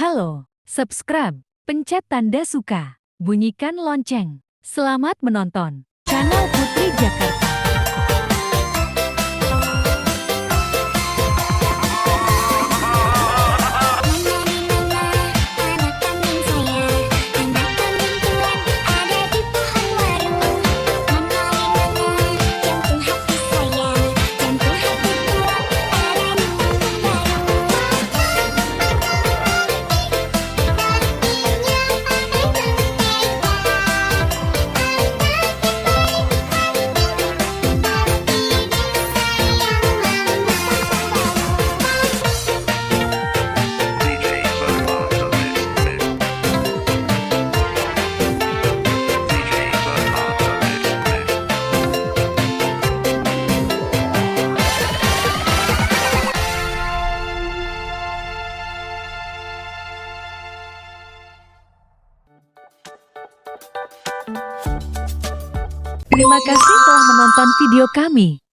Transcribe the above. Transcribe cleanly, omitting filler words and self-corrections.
Halo, subscribe, pencet tanda suka, bunyikan lonceng. Selamat menonton channel Putri Jakarta. Terima kasih telah menonton video kami.